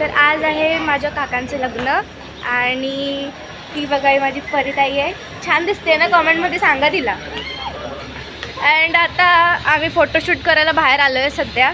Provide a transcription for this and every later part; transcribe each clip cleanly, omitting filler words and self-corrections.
तर आज आहे माझ्या काकांचं लग्न आणि ती बघा माझी परिताई आहे. छान दिसते ना, कमेंटमध्ये सांगा तिला. अँड आता आम्ही फोटोशूट करायला बाहेर आलो आहे सध्या.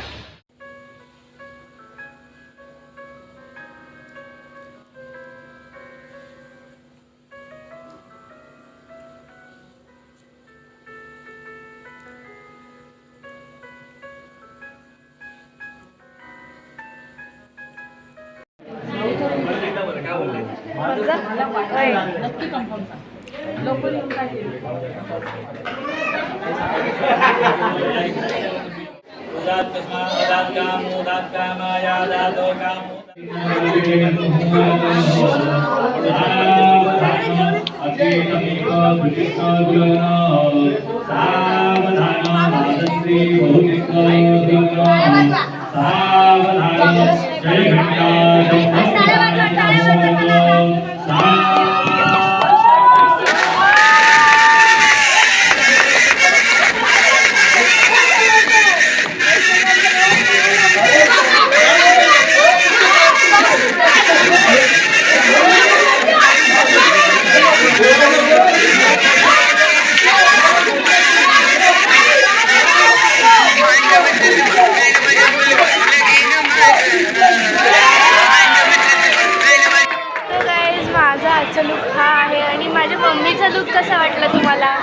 लुक हा आहे आणि माझ्या मम्मीचा लुक कसा वाटला तुम्हाला,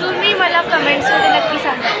तुम्ही मला कमेंट्समध्ये नक्की सांगा.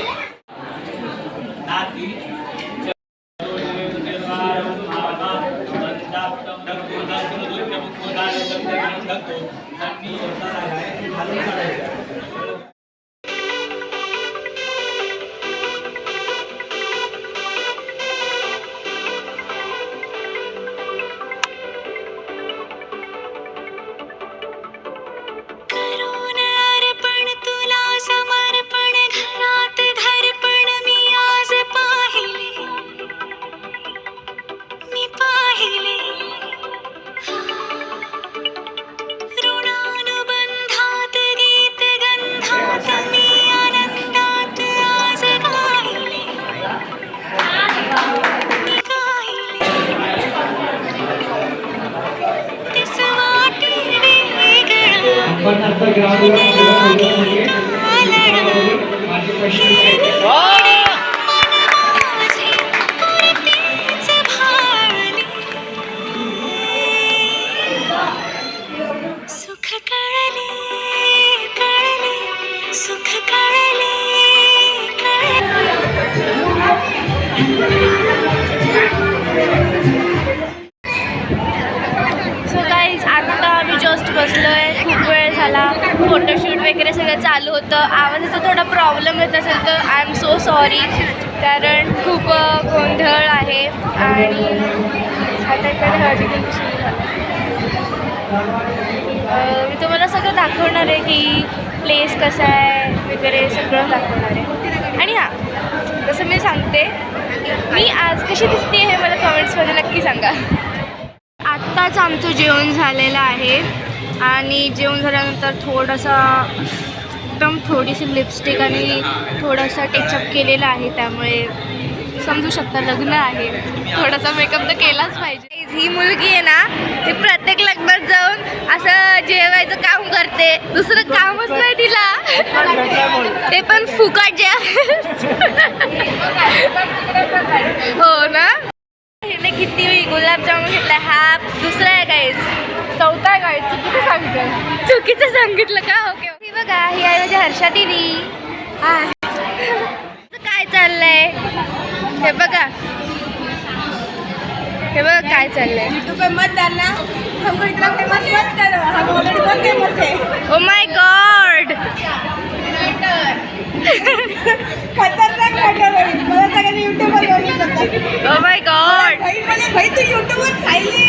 बसलोय, खूप वेळ झाला. फोटोशूट वगैरे सगळं चालू होतं. आवाजाचा थोडा प्रॉब्लेम येत असेल तर आय एम सो सॉरी, कारण खूप गोंधळ आहे. आणि आता इकडे हळदी सुरू झालं. मी तुम्हाला सगळं दाखवणार आहे की प्लेस कसा आहे वगैरे सगळं दाखवणार आहे. आणि हां, जसं मी सांगते, मी आज कशी दिसते हे मला कमेंट्समध्ये नक्की सांगा. आत्ताच आमचं जेवण झालेलं आहे आणि जेवण झाल्यानंतर थोडासा एकदम थोडीशी लिपस्टिक आणि थोडासा टचअप केलेला आहे, त्यामुळे समजू शकता लग्न आहे. थोडासा मेकअप तर केलाच पाहिजे. ही मुलगी आहे ना, ती प्रत्येक लग्नात जाऊन असं जेवायचं काम करते, दुसरं कामच नाही तिला, ते पण फुकटच्या. हो ना. हिने किती गुलाबजामुन घेतला, हा दुसरा आहे गाईज, चौथा आहे गाईज. चुकीचं सांगितलं का? ओके. ही बघा, ही आहे माझी हर्षा दिदी. हा, काय चाललंय हे बघा, हे बघा काय चाललंय. यूट्यूब पे मत डालना, हमको इतना फेमस मत करो, हम ऑलरेडी बहुत फेमस है. ओ माय गॉड, खतरनाक मॅटर आहे. मला सगळ्यांनी यूट्यूबवर बघितलं. ओ माय गॉड, भाई तू यूट्यूबवर खायली.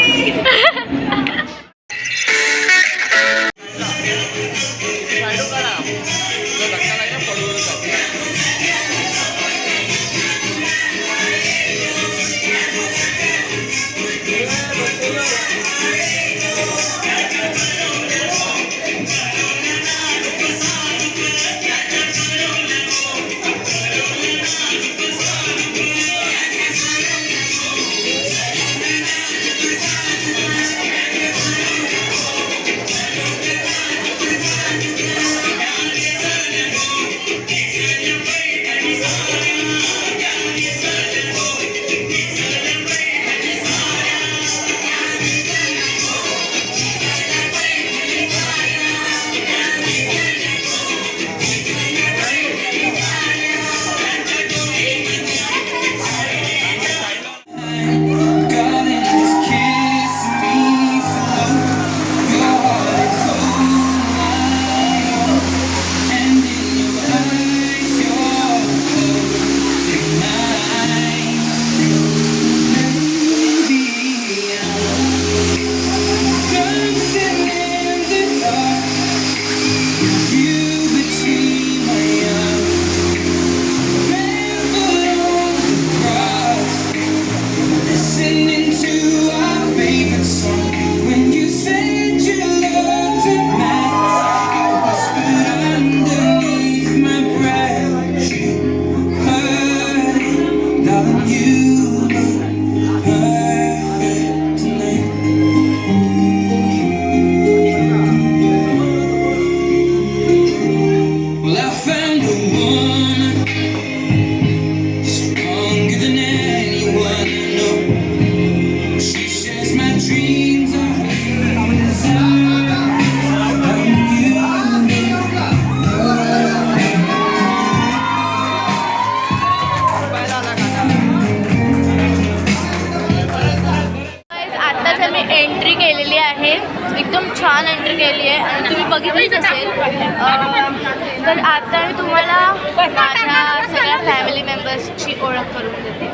Well, I found a woman stronger than anyone I know. She shares my dreams. आता जर मी एंट्री केलेली आहे, एकदम छान एंट्री केली आहे आणि तुम्ही बघितलीच असेल. तर आता मी तुम्हाला माझ्या सगळ्या फॅमिली मेंबर्सची ओळख करून देते.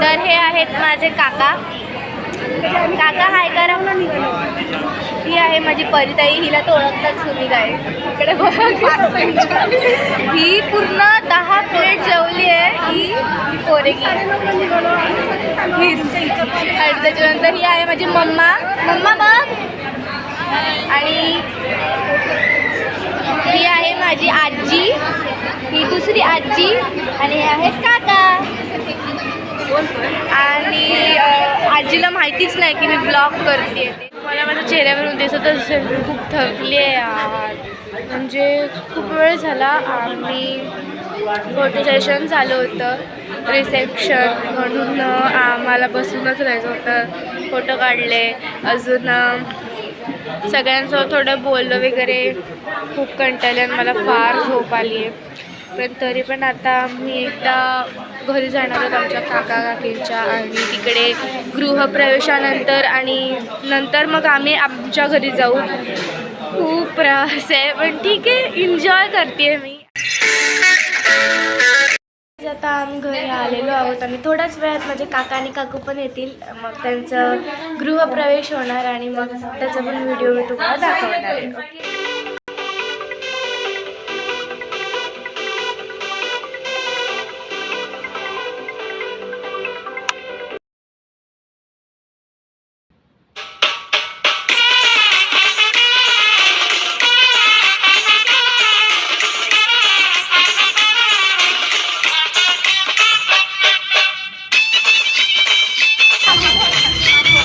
तर हे आहेत माझे काका. काका हाय करा. ही आहे माझी परिताई. हिला तर ओळखताच तुम्ही काय. इकडे ही पूर्ण 10 प्लेट जेवली आहे ही पोरेगी. आणि त्याच्यानंतर ही आहे माझी मम्मा. मम्मा बघ. आणि ही आहे माझी आजी. ही दुसरी आजी. आणि हे आहेत काका. आणि आजीला माहितीच नाही की मी ब्लॉग करते. मला माझ्या चेहऱ्यावरून दिसत असेल खूप थकली आहे यार. म्हणजे खूप वेळ झाला आणि फोटो सेशन झालं होतं रिसेप्शन म्हणून आम्हाला बसूनच राहायचं होतं. फोटो काढले. अजून सगळ्यांसोबत थोडं बोललं वगैरे. खूप कंटाळले आणि मला फार झोप आली आहे. पण तरी पण आता मी एकदा घरी जाणार आहोत आमच्या काका काकींच्या. आणि तिकडे गृहप्रवेशानंतर आणि नंतर मग आम्ही आमच्या घरी जाऊ. खूप प्रवास आहे पण ठीक आहे, एन्जॉय करते मी. आता आम्ही घरी आलेलो आहोत आणि थोड्याच वेळात माझे काका आणि काकू पण येतील. मग त्यांचं गृहप्रवेश होणार आणि मग त्याचा पण व्हिडिओ मी तुम्हाला दाखवणार आहे. ओके.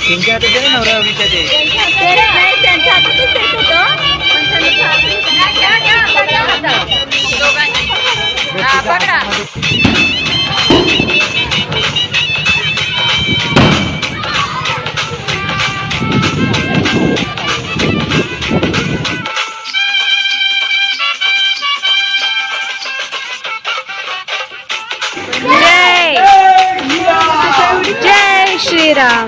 त्यांच्या हातात दे ना नवरा विचारते. त्यांच्या हातातच देत होतं पकडा. जय श्रीराम.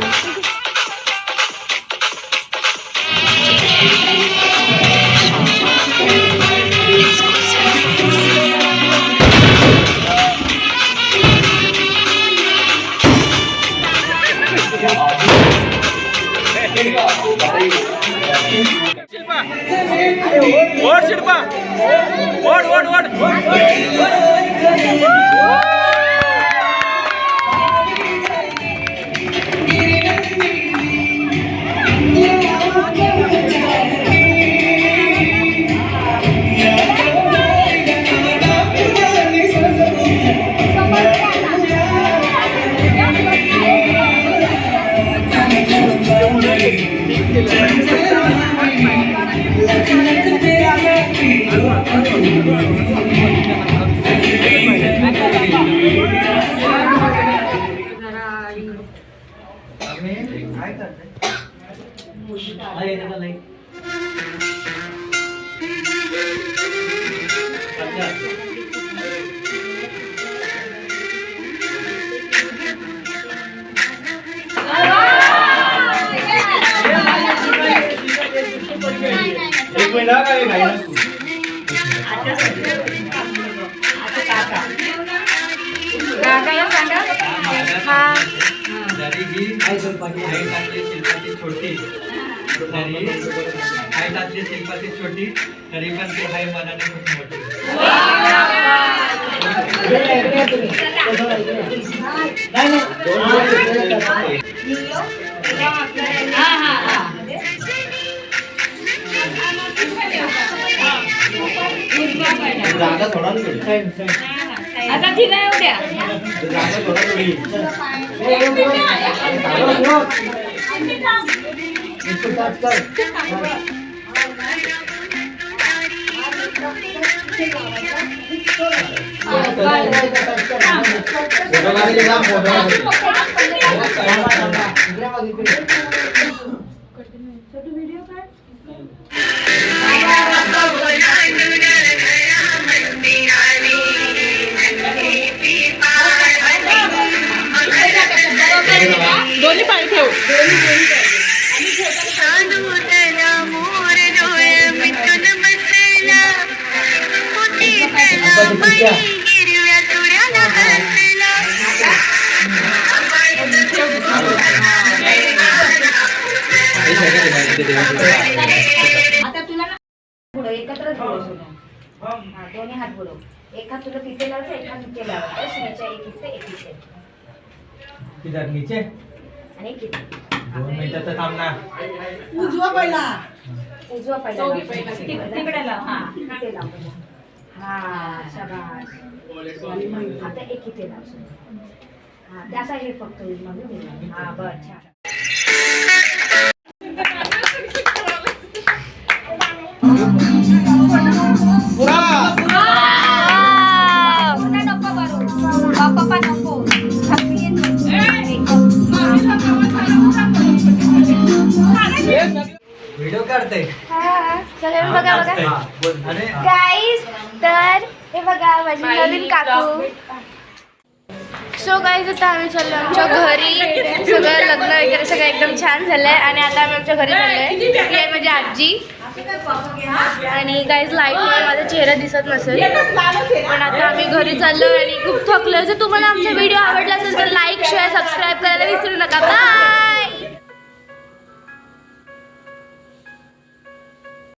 ओढ शिल्पा, ओढ ओढ ओढ. एक महिना काय शिल्पाची छोटी तरी पण ती हाय मनाने खूप मोठी. जागा थोडा आता ठीक आहे उद्या. दोन्ही पाय ठेव. आता तुला ना पुढं एकत्रच बुडव. हा दोन्ही हात बुडव. एक हात तुला तिथे लावायचा, एक हात तिथे लावायचा. सुनेच्या एक इथे एक इथे किधर नीचे आणि एक इथे. 2 मिनिटाचं थांब ना. उजवा पहिला तिकडे लाव. हा तिथे लाव. हा शाबास. आता एक इथे लाव. हा त्याचा हे फक्त हा बरं छान. नको बरोबर पप्पा नको. व्हिडिओ काढते. सगळ्यांनी बघा बघा अरे गाईज. तर हे बघा माझी नवीन काकू. सो गाईज आता आम्ही चाललो आमच्या घरी. सगळं लग्न वगैरे सगळं एकदम छान झालंय आणि आता आम्ही आमच्या घरी चाललोय. ही आहे माझी आजी. आणि गाईज लाईटमुळे माझा चेहरा दिसत नसेल पण आता आम्ही घरी चाललो आणि खूप थकलो. जर तुम्हाला आमचा व्हिडिओ आवडला असेल तर लाईक शेअर सबस्क्राईब करायला विसरू नका. बाय.